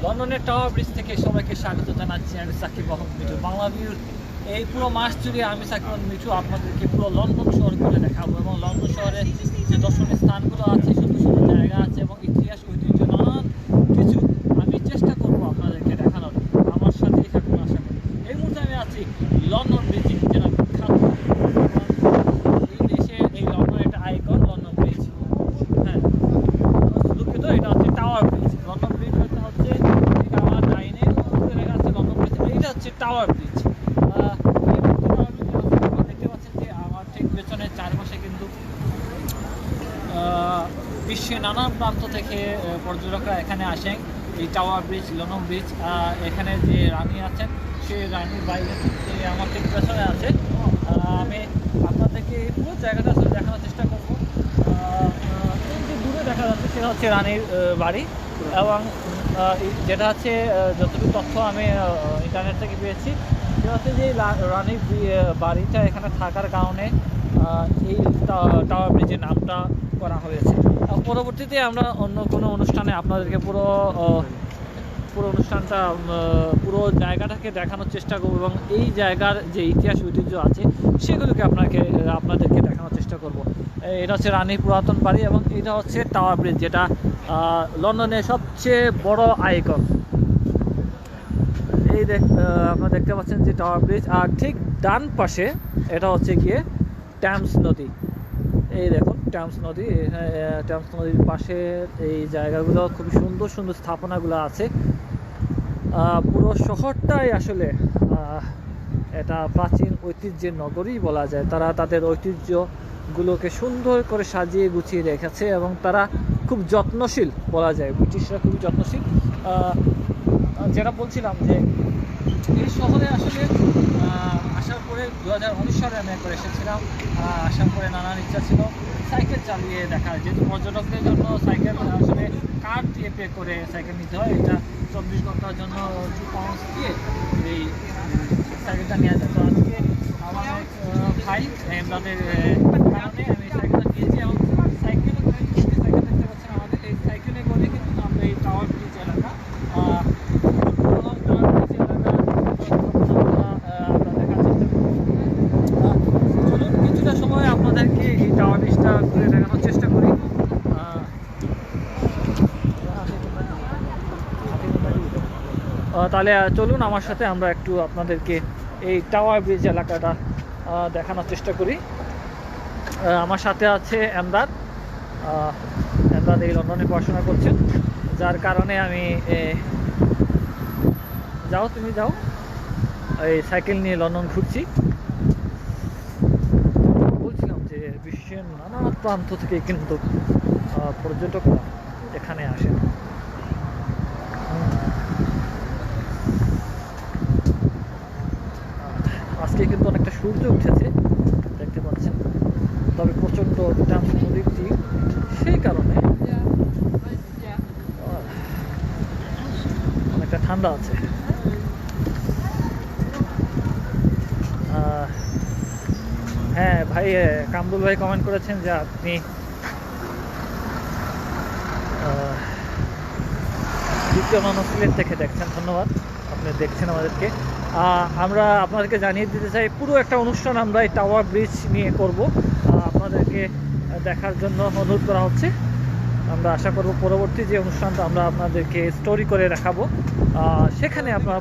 লন্ডনের tower bridge থেকে সবাইকে স্বাগত জানাচ্ছি। আমি সাকিব আহমেদ মিঠু। বাংলা ভিউর এই পুরো মাস জুড়ে আমি সাকিব আহমেদ মিঠু আপনাদেরকে পুরো লন্ডন শহর ঘুরে দেখাবো এবং লন্ডন শহরে যে দর্শনীয় স্থানগুলো আছে, সুন্দর সুন্দর জায়গা আছে এবং ইতিহাস ঐতিহ্য নানান কিছু আমি চেষ্টা করবো আপনাদেরকে দেখানোর। আমার সাথেই থাকুন আশা করি। এই মুহূর্তে আমি আছি লন্ডন ব্রিজে, যেটা বিখ্যাত এই দেশে, এই লন্ডনের একটা আইকন লন্ডন ব্রিজ। হ্যাঁ, দুঃখিত, এটা হচ্ছে টাওয়ার ব্রিজ। লন্ডন ব্রিজ হচ্ছে ঠিক আমার ডাইনে লেখা আছে লন্ডন ব্রিজ, এইটা হচ্ছে টাওয়ার ব্রিজ। দেখতে পাচ্ছেন যে আমার ঠিক পেছনে চারপাশে কিন্তু বিশ্বের নানান প্রান্ত থেকে পর্যটকরা এখানে আসেন এই টাওয়ার ব্রিজ, লন্ডন ব্রিজ। এখানে যে রানী আছেন সেই রানীর বাইরে আমার ঠিক পেছনে আছে। আমি আপনাদেরকে পুরো জায়গাটা আসলে দেখানোর চেষ্টা করবো। যে দূরে দেখা যাচ্ছে সেটা হচ্ছে রানীর বাড়ি এবং যেটা হচ্ছে যতটুকু তথ্য আমি ইন্টারনেট থেকে পেয়েছি সেটা হচ্ছে যে রানীর বাড়িটা এখানে থাকার কারণে এই টাওয়ার ব্রিজের নামটা করা হয়েছে। পরবর্তীতে আমরা অন্য কোনো অনুষ্ঠানে আপনাদেরকে পুরো অনুষ্ঠানটা পুরো জায়গাটাকে দেখানোর চেষ্টা করব এবং এই জায়গার যে ইতিহাস ঐতিহ্য আছে সেগুলোকে আপনাদেরকে দেখানোর চেষ্টা করব। এটা হচ্ছে রানীর পুরাতন বাড়ি এবং এটা হচ্ছে টাওয়ার ব্রিজ, যেটা লন্ডনের সবচেয়ে বড় আইকন। এই আপনারা দেখতে পাচ্ছেন যে টাওয়ার ব্রিজ, আর ঠিক ডান পাশে এটা হচ্ছে গিয়ে টেমস নদী। এই দেখুন টেমস নদী, টেমস নদীর পাশে এই জায়গাগুলো খুবই সুন্দর সুন্দর স্থাপনাগুলো আছে। পুরো শহরটাই আসলে এটা প্রাচীন ঐতিহ্যের নগরী বলা যায়। তারা তাদের ঐতিহ্যগুলোকে সুন্দর করে সাজিয়ে গুছিয়ে রেখেছে এবং তারা খুব যত্নশীল বলা যায়। ব্রিটিশরা খুবই যত্নশীল। যেটা বলছিলাম যে এই শহরে আসলে আসার পরে 2019 সালে আমি একবার এসেছিলাম। আসার পরে নানান ইচ্ছা ছিল সাইকেল চালিয়ে দেখা, যেহেতু পর্যটকদের জন্য সাইকেল আসলে কার্ড দিয়ে পে করে সাইকেল নিতে হয়। এটা 24 ঘন্টার জন্য 2 পাউন্ড দিয়ে এই সাইকেলটা নেওয়া যায়। তো আজকে আমার ভাই তাদের কারণে আমি সাইকেলটা নিয়েছি এবং সাইকেল দেখতে পাচ্ছেন আমাদের এই সাইকেলে করে কিন্তু আমরা এই টাওয়ার ব্রিজ এলাকা কিছুটা সময় আপনাদেরকে এই টাওয়ার ব্রিজটা ঘুরে দেখানোর চেষ্টা করি। তাহলে চলুন আমার সাথে আমরা একটু আপনাদেরকে এই টাওয়ার ব্রিজ এলাকাটা দেখানোর চেষ্টা করি। আমার সাথে আছে এমদাদ। এমদাদ এই লন্ডনে পড়াশোনা করছেন, যার কারণে আমি তুমি যাও এই সাইকেল নিয়ে লন্ডন ঘুরছি। বলছিলাম যে বিশ্বের নানা প্রান্ত থেকে কিন্তু পর্যটকরা এখানে আসেন। আজকে কিন্তু অনেকটা সূর্য উঠেছে দেখতে পাচ্ছেন, তবে প্রচণ্ড টেমস নদীর তীর, সেই কারণে অনেকটা ঠান্ডা আছে। হ্যাঁ ভাই, কামরুল ভাই কমেন্ট করেছেন যে আপনি দ্বিতীয় সিলেট থেকে দেখছেন। ধন্যবাদ, আপনি দেখছেন আমাদেরকে। আমরা আপনাদেরকে জানিয়ে দিতে চাই পুরো একটা অনুষ্ঠান আমরা এই টাওয়ার ব্রিজ নিয়ে করব। আপনাদেরকে দেখার জন্য অনুরোধ করা হচ্ছে। আমরা আশা করব পরবর্তী যে অনুষ্ঠানটা আমরা আপনাদেরকে স্টোরি করে দেখাবো, সেখানে আপনারা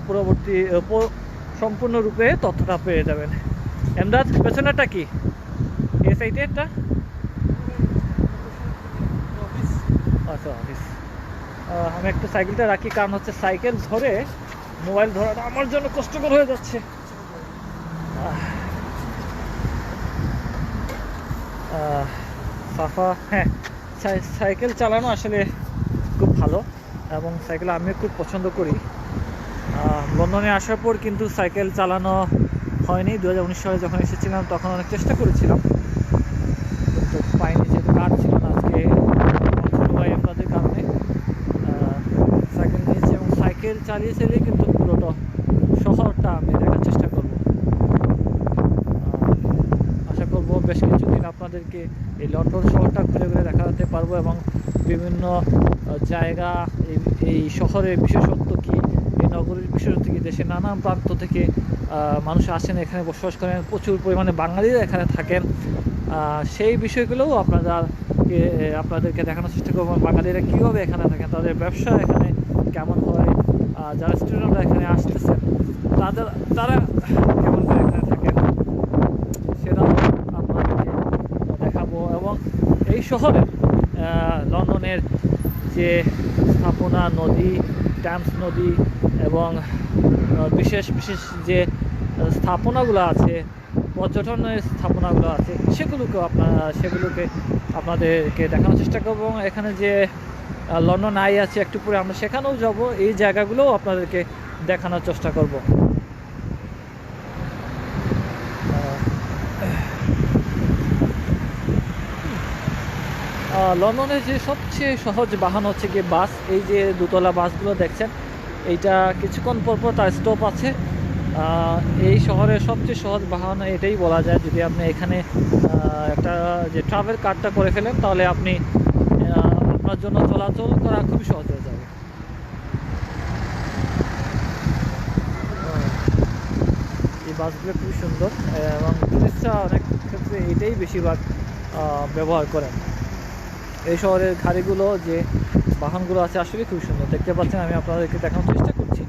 সম্পূর্ণরূপে তথ্যটা পেয়ে যাবেন। এমদাদ, পেছনেরটা কি? এই সাইডেরটা আচ্ছা অফিস। আমি একটু সাইকেলটা রাখি, কারণ হচ্ছে সাইকেল ধরে মোবাইল ধরাটা আমার জন্য কষ্টকর হয়ে যাচ্ছে। সাফা, হ্যাঁ, সাইকেল চালানো আসলে খুব ভালো এবং সাইকেল আমিও খুব পছন্দ করি। লন্ডনে আসার পর কিন্তু সাইকেল চালানো হয়নি। 2019 সালে যখন এসেছিলাম তখন অনেক চেষ্টা করেছিলাম, কিন্তু পাইনি, যেহেতু কার ছিল না। আজকে ছোটো ভাই আপনাদের কারণে সাইকেল নিয়েছি এবং সাইকেল চালিয়ে কিন্তু পুরোটা শহরটা আমি দেখার চেষ্টা করব। আশা করব বেশ কিছুদিন আপনাদেরকে এই লন্ডন শহরটা ঘুরে ঘুরে দেখাতে পারবো এবং বিভিন্ন জায়গা, এই শহরের বিশেষত্ব কী, এই নগরীর বিশেষত্ব কী, দেশের নানান প্রান্ত থেকে মানুষ আসেন এখানে বসবাস করেন, প্রচুর পরিমাণে বাঙালিরা এখানে থাকেন। সেই বিষয়গুলোও আপনাদেরকে দেখানোর চেষ্টা করবো। বাঙালিরা কীভাবে এখানে থাকেন, তাদের ব্যবসা এখানে কেমন হয়, যারা স্টুডেন্টরা এখানে আসতেছেন তারা কেমন করে এখানে থাকেন সেটাও আপনাদেরকে দেখাবো। এবং এই শহরের লন্ডনের যে স্থাপনা, নদী, ট্যামস নদী এবং বিশেষ বিশেষ যে স্থাপনাগুলো আছে, পর্যটনের স্থাপনাগুলো আছে, সেগুলোকে আপনাদেরকে দেখানোর চেষ্টা করবো। এবং এখানে যে লন্ডন আই আছে একটু পরে আমরা সেখানেও যাব, এই জায়গাগুলোও আপনাদেরকে দেখানোর চেষ্টা করব। লন্ডনের যে সবচেয়ে সহজ বাহন হচ্ছে গিয়ে বাস। এই যে দোতলা বাসগুলো দেখছেন, এইটা কিছুক্ষণ পরপর তার স্টপ আছে। এই শহরের সবচেয়ে সহজ বাহন এটাই বলা যায়। যদি আপনি এখানে একটা যে ট্রাভেল কার্ডটা করে ফেলেন, তাহলে আপনি আপনার জন্য চলাচল করা খুবই সহজ হয়ে যাবে। এই বাসগুলো খুবই সুন্দর এবং টুরিস্টরা অনেক ক্ষেত্রে এটাই বেশিরভাগ ব্যবহার করেন। এই শহরের গাড়িগুলো যে বাহনগুলো আছে আসলে খুবই সুন্দর, দেখতে পাচ্ছেন। আমি আপনাদেরকে দেখানোর চেষ্টা করছি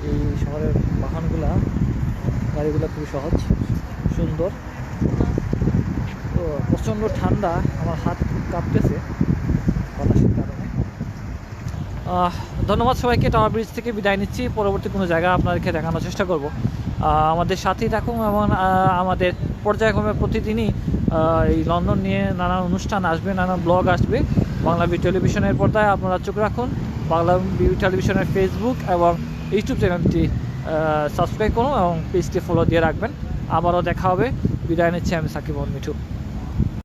এই শহরের গাড়িগুলো খুবই সহজ, সুন্দর। তো প্রচণ্ড ঠান্ডা, আমার হাত খুব কাঁপতেছে বাতাসের কারণে। ধন্যবাদ সবাইকে। টাওয়ার ব্রিজ থেকে বিদায় নিচ্ছি। পরবর্তী কোনো জায়গা আপনাদেরকে দেখানোর চেষ্টা করব। আমাদের সাথেই থাকুন এবং আমাদের পর্যায়ক্রমে প্রতিদিনই এই লন্ডন নিয়ে নানান অনুষ্ঠান আসবে, নানান ব্লগ আসবে বাংলা ভিউ টেলিভিশনের পর্দায়। আপনারা চোখ রাখুন। বাংলা ভিউ টেলিভিশনের ফেসবুক এবং ইউটিউব চ্যানেলটি সাবস্ক্রাইব করুন এবং পেজটি ফলো দিয়ে রাখবেন। আবারও দেখা হবে। বিদায় নিচ্ছি আমি সাকিব মিঠু।